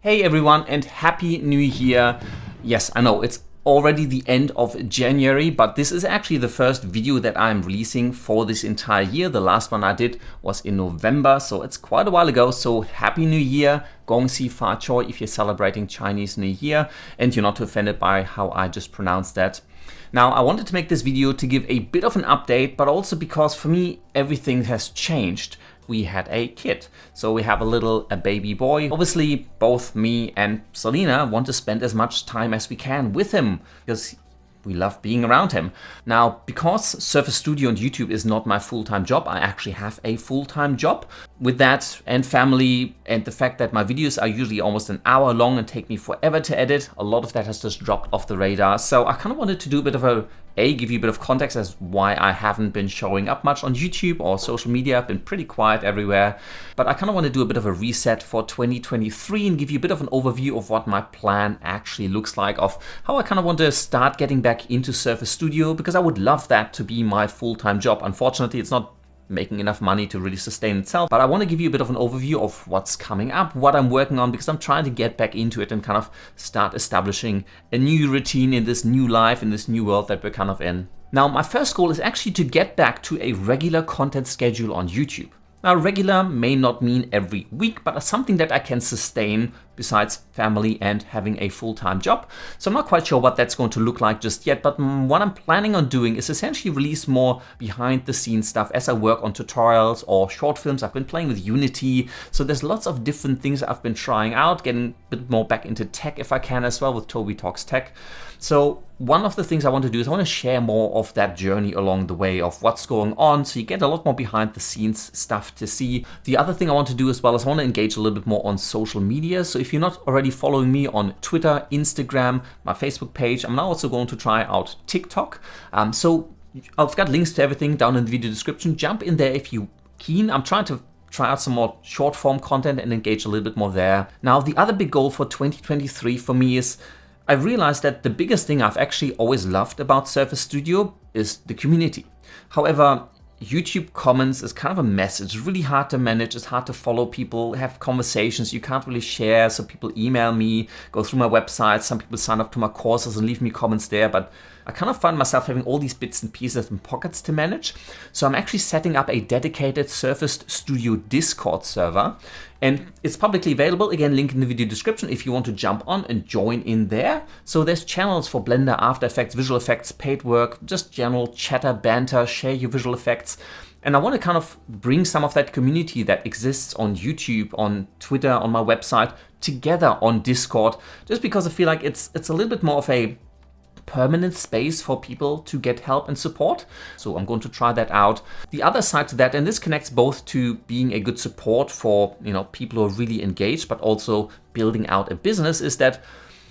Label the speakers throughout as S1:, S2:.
S1: Hey everyone, and Happy New Year. Yes, I know it's already the end of January, but this is actually the first video that I'm releasing for this entire year. The last one I did was in November, so it's quite a while ago. So Happy New Year, Gong Xi Fa Choi if you're celebrating Chinese New Year and you're not too offended by how I just pronounced that. Now, I wanted to make this video to give a bit of an update, but also because for me, everything has changed. We had a kid. So we have a baby boy. Obviously, both me and Selena want to spend as much time as we can with him because we love being around him. Now, because Surface Studio and YouTube is not my full-time job, I actually have a full-time job. With that and family and the fact that my videos are usually almost an hour long and take me forever to edit, a lot of that has just dropped off the radar. So I kind of wanted to do a bit of give you a bit of context as why I haven't been showing up much on YouTube or social media. I've been pretty quiet everywhere, but I kind of want to do a bit of a reset for 2023 and give you a bit of an overview of what my plan actually looks like, of how I kind of want to start getting back into Surface Studio, because I would love that to be my full-time job. Unfortunately, it's not making enough money to really sustain itself, but I want to give you a bit of an overview of what's coming up, what I'm working on, because I'm trying to get back into it and kind of start establishing a new routine in this new life, in this new world that we're kind of in. Now, my first goal is actually to get back to a regular content schedule on YouTube. Now, regular may not mean every week, but something that I can sustain besides family and having a full-time job. So I'm not quite sure what that's going to look like just yet, but what I'm planning on doing is essentially release more behind-the-scenes stuff as I work on tutorials or short films. I've been playing with Unity, so there's lots of different things I've been trying out, getting a bit more back into tech if I can as well with Toby Talks Tech. So one of the things I want to do is I want to share more of that journey along the way of what's going on, so you get a lot more behind the scenes stuff to see. The other thing I want to do as well is I want to engage a little bit more on social media. So if you're not already following me on Twitter, Instagram, my Facebook page, I'm now also going to try out TikTok. So I've got links to everything down in the video description. Jump in there if you're keen. I'm trying to try out some more short form content and engage a little bit more there. Now, the other big goal for 2023 for me is I've realized that the biggest thing I've actually always loved about Surface Studio is the community. However, YouTube comments is kind of a mess. It's really hard to manage. It's hard to follow people, have conversations. You can't really share. So people email me, go through my website. Some people sign up to my courses and leave me comments there. But I kind of find myself having all these bits and pieces and pockets to manage. So I'm actually setting up a dedicated Surface Studio Discord server. And it's publicly available. Again, link in the video description if you want to jump on and join in there. So there's channels for Blender, After Effects, visual effects, paid work, just general chatter, banter, share your visual effects. And I want to kind of bring some of that community that exists on YouTube, on Twitter, on my website together on Discord, just because I feel like it's a little bit more of a permanent space for people to get help and support. So I'm going to try that out. The other side to that, and this connects both to being a good support for people who are really engaged, but also building out a business, is that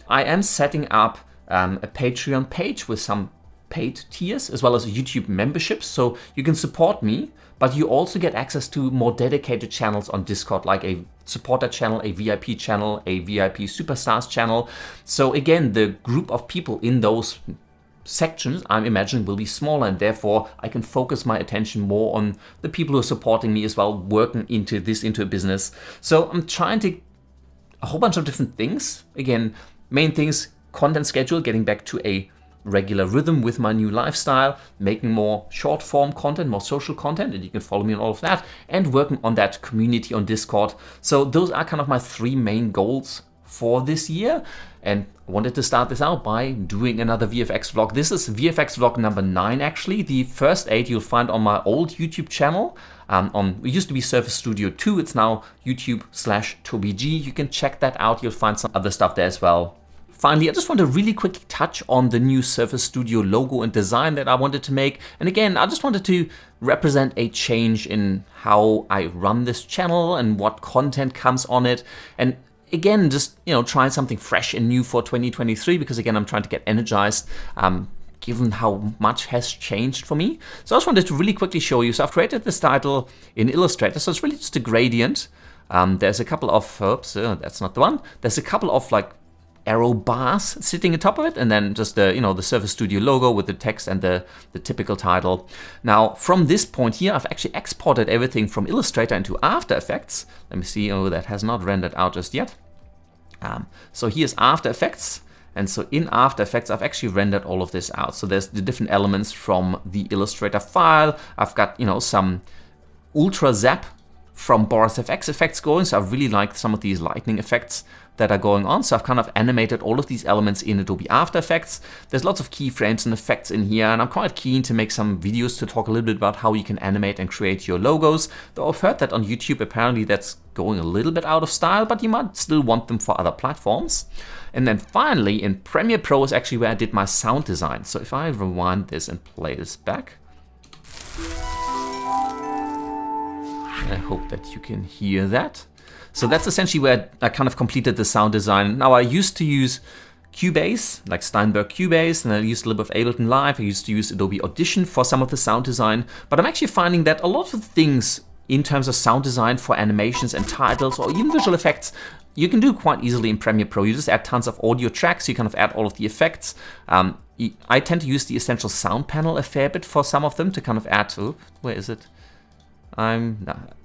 S1: I am setting up a Patreon page with some paid tiers as well as YouTube memberships. So you can support me, but you also get access to more dedicated channels on Discord, like a supporter channel, a VIP channel, a VIP Superstars channel. So again, the group of people in those sections I'm imagining will be smaller, and therefore I can focus my attention more on the people who are supporting me as well, working into a business. So I'm trying to a whole bunch of different things. Again, main things, content schedule, getting back to a regular rhythm with my new lifestyle, making more short form content, more social content, and you can follow me on all of that, and working on that community on Discord. So those are kind of my three main goals for this year. And I wanted to start this out by doing another VFX vlog. This is VFX vlog number 9 actually. The first 8 you'll find on my old YouTube channel. It used to be Surface Studio 2, it's now YouTube/TobyG. You can check that out, you'll find some other stuff there as well. Finally, I just want to really quickly touch on the new Surface Studio logo and design that I wanted to make. And again, I just wanted to represent a change in how I run this channel and what content comes on it. And again, just trying something fresh and new for 2023, because again, I'm trying to get energized given how much has changed for me. So I just wanted to really quickly show you. So I've created this title in Illustrator. So it's really just a gradient. There's a couple of, oops, that's not the one. There's a couple of like arrow bars sitting atop of it, and then just the the Surface Studio logo with the text and the typical title. Now from this point here, I've actually exported everything from Illustrator into After Effects. Let me see. Oh, that has not rendered out just yet. So here's After Effects. And so in After Effects, I've actually rendered all of this out. So there's the different elements from the Illustrator file. I've got, some Ultra Zap from Boris FX effects going. So I really like some of these lightning effects that are going on. So I've kind of animated all of these elements in Adobe After Effects. There's lots of keyframes and effects in here, and I'm quite keen to make some videos to talk a little bit about how you can animate and create your logos. Though I've heard that on YouTube, apparently that's going a little bit out of style, but you might still want them for other platforms. And then finally, in Premiere Pro is actually where I did my sound design. So if I rewind this and play this back, I hope that you can hear that. So that's essentially where I kind of completed the sound design. Now I used to use Cubase, like Steinberg Cubase, and I used a little bit of Ableton Live. I used to use Adobe Audition for some of the sound design, but I'm actually finding that a lot of things in terms of sound design for animations and titles or even visual effects, you can do quite easily in Premiere Pro. You just add tons of audio tracks, you kind of add all of the effects. I tend to use the Essential Sound panel a fair bit for some of them to kind of add, where is it?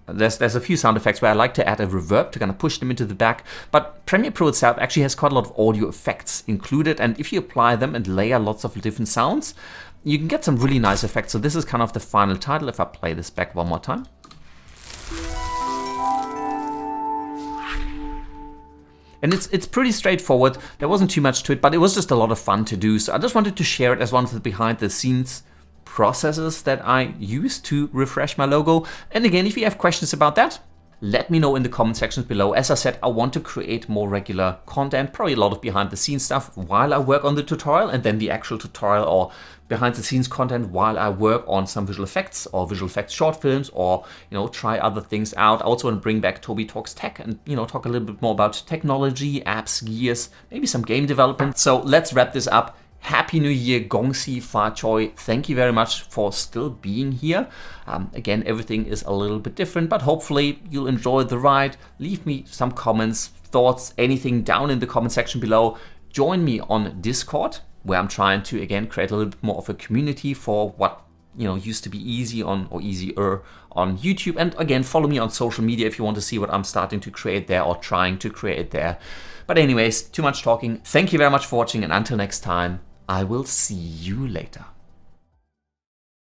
S1: There's a few sound effects where I like to add a reverb to kind of push them into the back, but Premiere Pro itself actually has quite a lot of audio effects included, and if you apply them and layer lots of different sounds, you can get some really nice effects. So this is kind of the final title if I play this back one more time. And it's pretty straightforward. There wasn't too much to it, but it was just a lot of fun to do. So I just wanted to share it as one of the behind the scenes processes that I use to refresh my logo. And again, if you have questions about that, let me know in the comment sections below. As I said, I want to create more regular content, probably a lot of behind the scenes stuff while I work on the tutorial, and then the actual tutorial or behind the scenes content while I work on some visual effects or visual effects short films, or try other things out. I also want to bring back Toby Talks Tech and talk a little bit more about technology, apps, gears, maybe some game development. So let's wrap this up. Happy New Year, Gong Si Fa Choi. Thank you very much for still being here. Again, everything is a little bit different, but hopefully you'll enjoy the ride. Leave me some comments, thoughts, anything down in the comment section below. Join me on Discord, where I'm trying to, again, create a little bit more of a community for what used to be easy on, or easier on YouTube. And again, follow me on social media if you want to see what I'm starting to create there or trying to create there. But anyways, too much talking. Thank you very much for watching, and until next time, I will see you later.